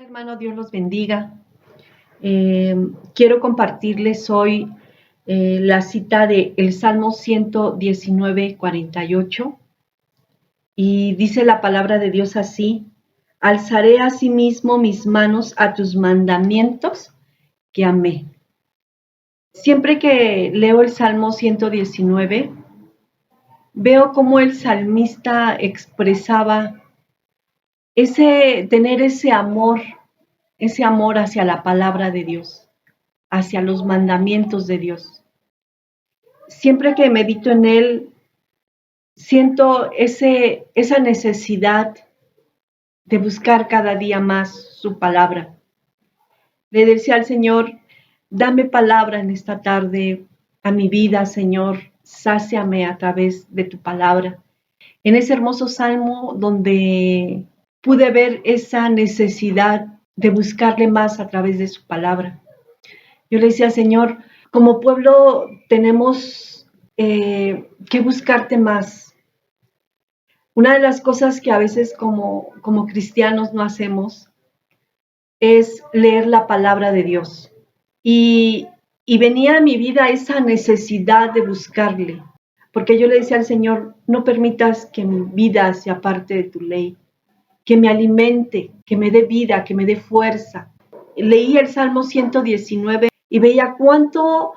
Hola hermano, Dios los bendiga. Quiero compartirles hoy la cita de el Salmo 119, 48 y dice la palabra de Dios así: alzaré asimismo mis manos a tus mandamientos que amé. Siempre que leo el Salmo 119, veo cómo el salmista expresaba tener ese amor hacia la palabra de Dios, hacia los mandamientos de Dios. Siempre que medito en él, siento esa necesidad de buscar cada día más su palabra. Le decía al Señor: dame palabra en esta tarde a mi vida, Señor, sáciame a través de tu palabra. En ese hermoso salmo donde pude ver esa necesidad de buscarle más a través de su palabra. Yo le decía: Señor, como pueblo tenemos que buscarte más. Una de las cosas que a veces como cristianos no hacemos es leer la palabra de Dios. Y venía a mi vida esa necesidad de buscarle, porque yo le decía al Señor: no permitas que mi vida se aparte de tu ley, que me alimente, que me dé vida, que me dé fuerza. Leí el Salmo 119 y veía cuánto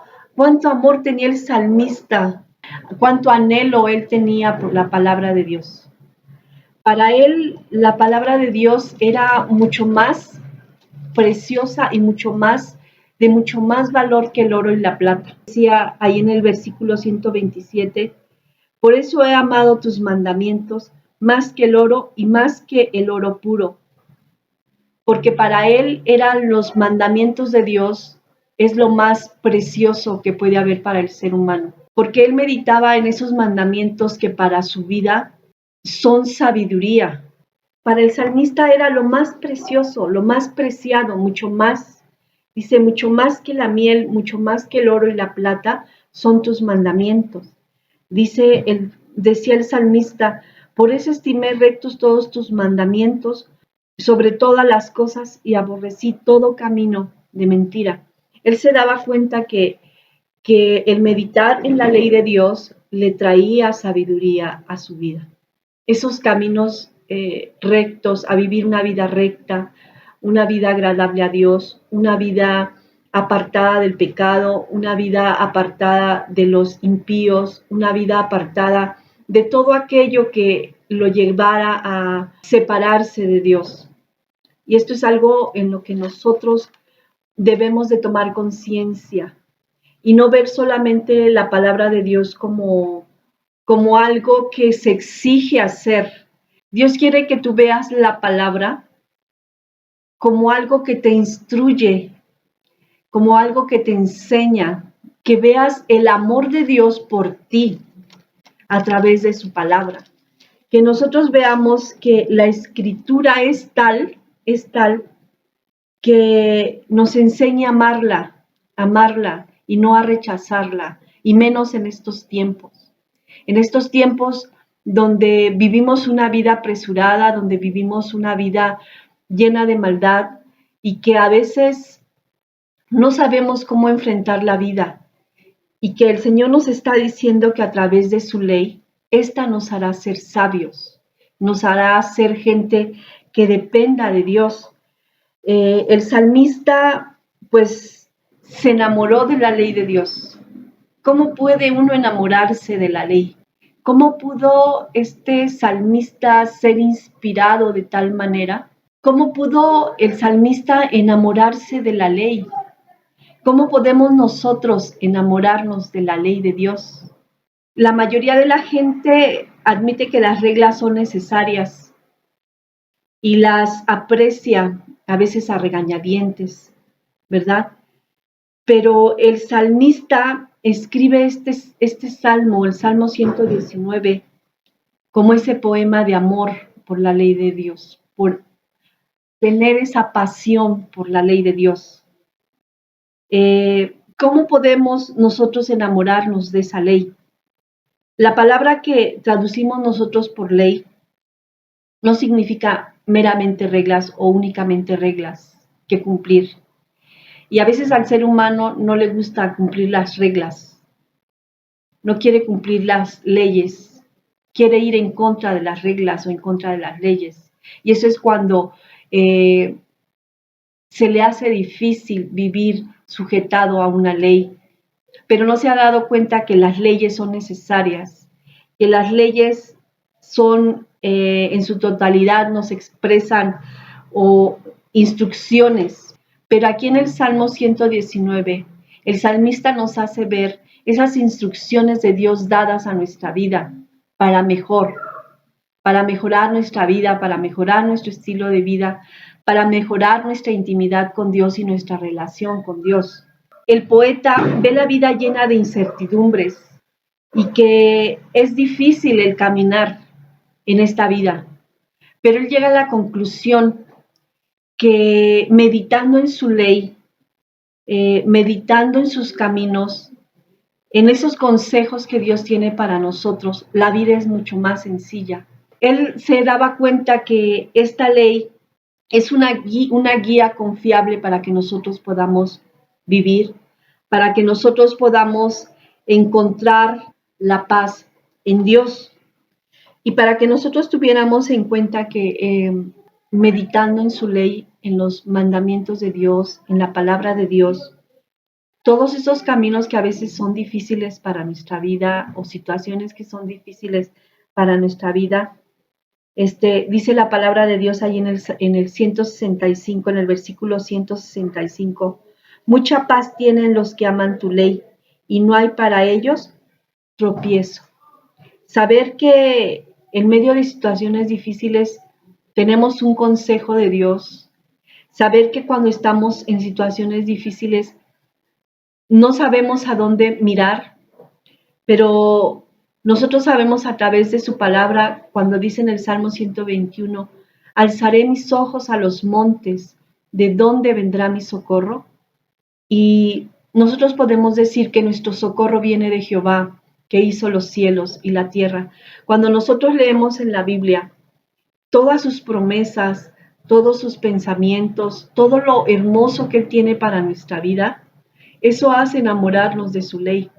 amor tenía el salmista, cuánto anhelo él tenía por la palabra de Dios. Para él, la palabra de Dios era mucho más preciosa y de mucho más valor que el oro y la plata. Decía ahí en el versículo 127, por eso he amado tus mandamientos más que el oro y más que el oro puro, porque para él eran los mandamientos de Dios, es lo más precioso que puede haber para el ser humano, porque él meditaba en esos mandamientos que para su vida son sabiduría. Para el salmista era lo más precioso, lo más preciado, mucho más, dice, mucho más que la miel, mucho más que el oro y la plata, son tus mandamientos. Decía el salmista: por eso estimé rectos todos tus mandamientos sobre todas las cosas y aborrecí todo camino de mentira. Él se daba cuenta que el meditar en la ley de Dios le traía sabiduría a su vida. Esos caminos rectos, a vivir una vida recta, una vida agradable a Dios, una vida apartada del pecado, una vida apartada de los impíos, una vida apartada de todo aquello que lo llevara a separarse de Dios. Y esto es algo en lo que nosotros debemos de tomar conciencia y no ver solamente la palabra de Dios como algo que se exige hacer. Dios quiere que tú veas la palabra como algo que te instruye, como algo que te enseña, que veas el amor de Dios por ti a través de su palabra. Que nosotros veamos que la escritura es tal que nos enseña a amarla y no a rechazarla, y menos en estos tiempos. En estos tiempos donde vivimos una vida apresurada, donde vivimos una vida llena de maldad y que a veces no sabemos cómo enfrentar la vida, y que el Señor nos está diciendo que a través de su ley, esta nos hará ser sabios, nos hará ser gente que dependa de Dios. El salmista, pues, se enamoró de la ley de Dios. ¿Cómo puede uno enamorarse de la ley? ¿Cómo pudo este salmista ser inspirado de tal manera? ¿Cómo pudo el salmista enamorarse de la ley? ¿Cómo podemos nosotros enamorarnos de la ley de Dios? La mayoría de la gente admite que las reglas son necesarias y las aprecia a veces a regañadientes, ¿verdad? Pero el salmista escribe este salmo, el Salmo 119, como ese poema de amor por la ley de Dios, por tener esa pasión por la ley de Dios. ¿Cómo podemos nosotros enamorarnos de esa ley? La palabra que traducimos nosotros por ley no significa meramente reglas o únicamente reglas que cumplir. Y a veces al ser humano no le gusta cumplir las reglas, no quiere cumplir las leyes, quiere ir en contra de las reglas o en contra de las leyes. Y eso es cuando se le hace difícil vivir sujetado a una ley, pero no se ha dado cuenta que las leyes son necesarias, que las leyes son en su totalidad nos expresan o instrucciones. Pero aquí en el Salmo 119, el salmista nos hace ver esas instrucciones de Dios dadas a nuestra vida para mejorar nuestra vida, para mejorar nuestro estilo de vida, para mejorar nuestra intimidad con Dios y nuestra relación con Dios. El poeta ve la vida llena de incertidumbres y que es difícil el caminar en esta vida, pero él llega a la conclusión que meditando en su ley, meditando en sus caminos, en esos consejos que Dios tiene para nosotros, la vida es mucho más sencilla. Él se daba cuenta que esta ley es una guía confiable para que nosotros podamos vivir, para que nosotros podamos encontrar la paz en Dios y para que nosotros tuviéramos en cuenta que meditando en su ley, en los mandamientos de Dios, en la palabra de Dios, todos esos caminos que a veces son difíciles para nuestra vida o situaciones que son difíciles para nuestra vida, dice la palabra de Dios ahí en el 165, en el versículo 165, mucha paz tienen los que aman tu ley y no hay para ellos tropiezo. Saber que en medio de situaciones difíciles tenemos un consejo de Dios, saber que cuando estamos en situaciones difíciles no sabemos a dónde mirar, pero nosotros sabemos a través de su palabra, cuando dice en el Salmo 121, alzaré mis ojos a los montes, ¿de dónde vendrá mi socorro? Y nosotros podemos decir que nuestro socorro viene de Jehová, que hizo los cielos y la tierra. Cuando nosotros leemos en la Biblia todas sus promesas, todos sus pensamientos, todo lo hermoso que Él tiene para nuestra vida, eso hace enamorarnos de su ley.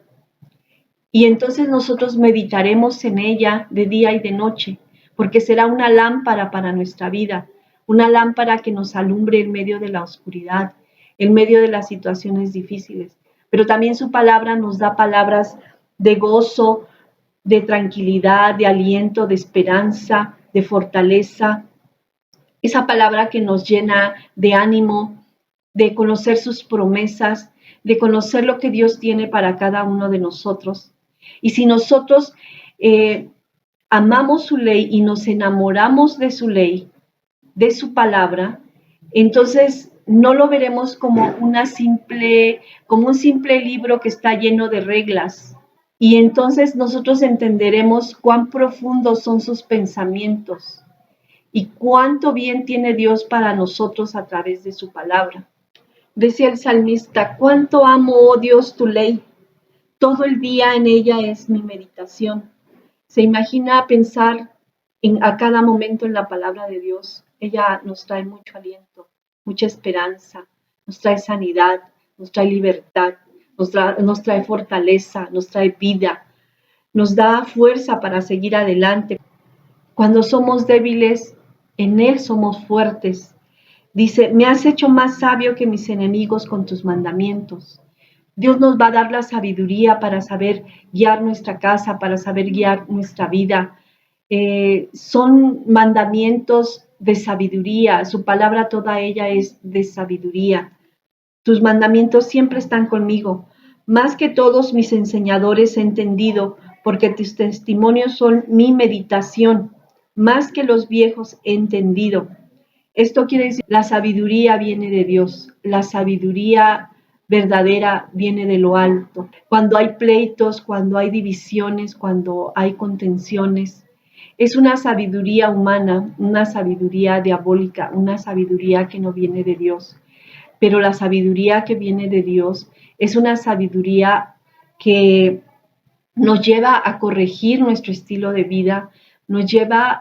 Y entonces nosotros meditaremos en ella de día y de noche, porque será una lámpara para nuestra vida, una lámpara que nos alumbre en medio de la oscuridad, en medio de las situaciones difíciles. Pero también su palabra nos da palabras de gozo, de tranquilidad, de aliento, de esperanza, de fortaleza. Esa palabra que nos llena de ánimo, de conocer sus promesas, de conocer lo que Dios tiene para cada uno de nosotros. Y si nosotros amamos su ley y nos enamoramos de su ley, de su palabra, entonces no lo veremos como un simple libro que está lleno de reglas. Y entonces nosotros entenderemos cuán profundos son sus pensamientos y cuánto bien tiene Dios para nosotros a través de su palabra. Decía el salmista, cuánto amo, oh Dios, tu ley. Todo el día en ella es mi meditación. Se imagina pensar a cada momento en la palabra de Dios. Ella nos trae mucho aliento, mucha esperanza, nos trae sanidad, nos trae libertad, nos trae fortaleza, nos trae vida, nos da fuerza para seguir adelante. Cuando somos débiles, en Él somos fuertes. Dice, me has hecho más sabio que mis enemigos con tus mandamientos. Dios nos va a dar la sabiduría para saber guiar nuestra casa, para saber guiar nuestra vida. Son mandamientos de sabiduría. Su palabra toda ella es de sabiduría. Tus mandamientos siempre están conmigo. Más que todos mis enseñadores he entendido, porque tus testimonios son mi meditación. Más que los viejos he entendido. Esto quiere decir, la sabiduría viene de Dios. La sabiduría verdadera viene de lo alto. Cuando hay pleitos, cuando hay divisiones, cuando hay contenciones, es una sabiduría humana, una sabiduría diabólica, una sabiduría que no viene de Dios. Pero la sabiduría que viene de Dios es una sabiduría que nos lleva a corregir nuestro estilo de vida, nos lleva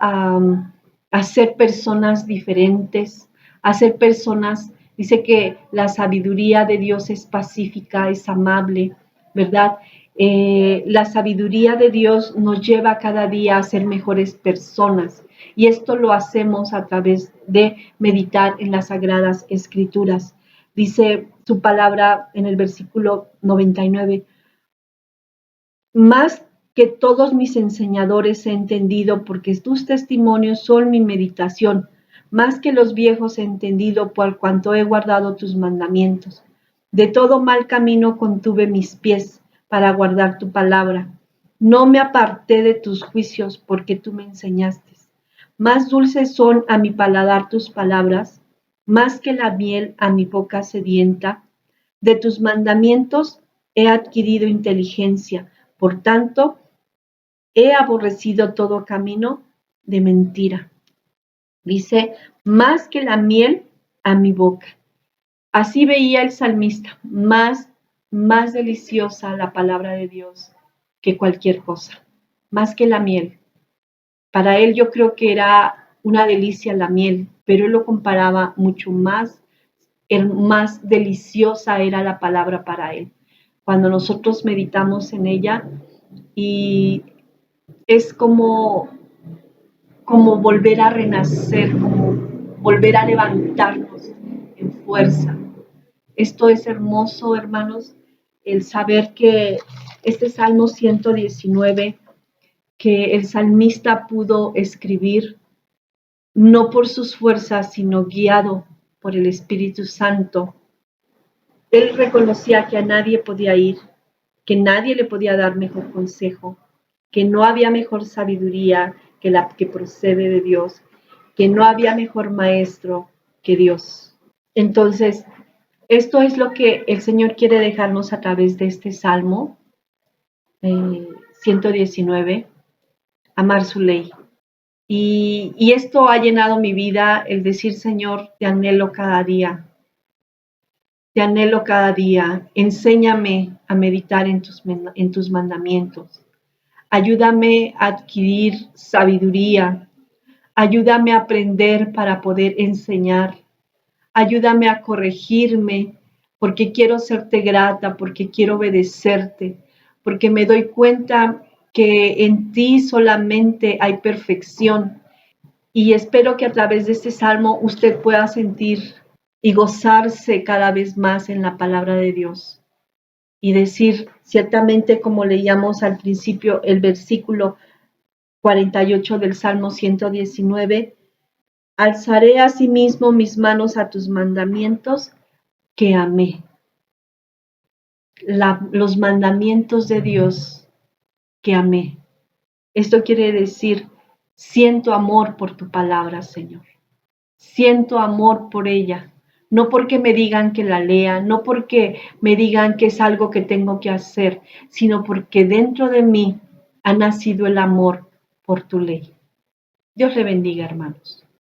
a ser personas diferentes, a ser personas, dice que la sabiduría de Dios es pacífica, es amable, ¿verdad? La sabiduría de Dios nos lleva cada día a ser mejores personas y esto lo hacemos a través de meditar en las Sagradas Escrituras. Dice su palabra en el versículo 99, más que todos mis enseñadores he entendido, porque tus testimonios son mi meditación, más que los viejos he entendido, por cuanto he guardado tus mandamientos. De todo mal camino contuve mis pies para guardar tu palabra. No me aparté de tus juicios, porque tú me enseñaste. Más dulces son a mi paladar tus palabras, más que la miel a mi boca sedienta. De tus mandamientos he adquirido inteligencia, por tanto, he aborrecido todo camino de mentira. Dice, más que la miel a mi boca. Así veía el salmista, más deliciosa la palabra de Dios que cualquier cosa, más que la miel. Para él yo creo que era una delicia la miel, pero él lo comparaba mucho más deliciosa era la palabra para él. Cuando nosotros meditamos en ella y es como volver a renacer, como volver a levantarnos en fuerza. Esto es hermoso, hermanos, el saber que este Salmo 119, que el salmista pudo escribir no por sus fuerzas, sino guiado por el Espíritu Santo. Él reconocía que a nadie podía ir, que nadie le podía dar mejor consejo, que no había mejor sabiduría que la que procede de Dios, que no había mejor maestro que Dios. Entonces, esto es lo que el Señor quiere dejarnos a través de este Salmo 119, amar su ley. Y esto ha llenado mi vida, el decir, Señor, te anhelo cada día. Te anhelo cada día. Enséñame a meditar en tus mandamientos. Ayúdame a adquirir sabiduría. Ayúdame a aprender para poder enseñar. Ayúdame a corregirme porque quiero serte grata, porque quiero obedecerte, porque me doy cuenta que en ti solamente hay perfección. Y espero que a través de este salmo usted pueda sentir y gozarse cada vez más en la palabra de Dios. Y decir, ciertamente como leíamos al principio el versículo 48 del Salmo 119, alzaré asimismo mis manos a tus mandamientos que amé. Los mandamientos de Dios que amé. Esto quiere decir, siento amor por tu palabra, Señor. Siento amor por ella. No porque me digan que la lea, no porque me digan que es algo que tengo que hacer, sino porque dentro de mí ha nacido el amor por tu ley. Dios le bendiga, hermanos.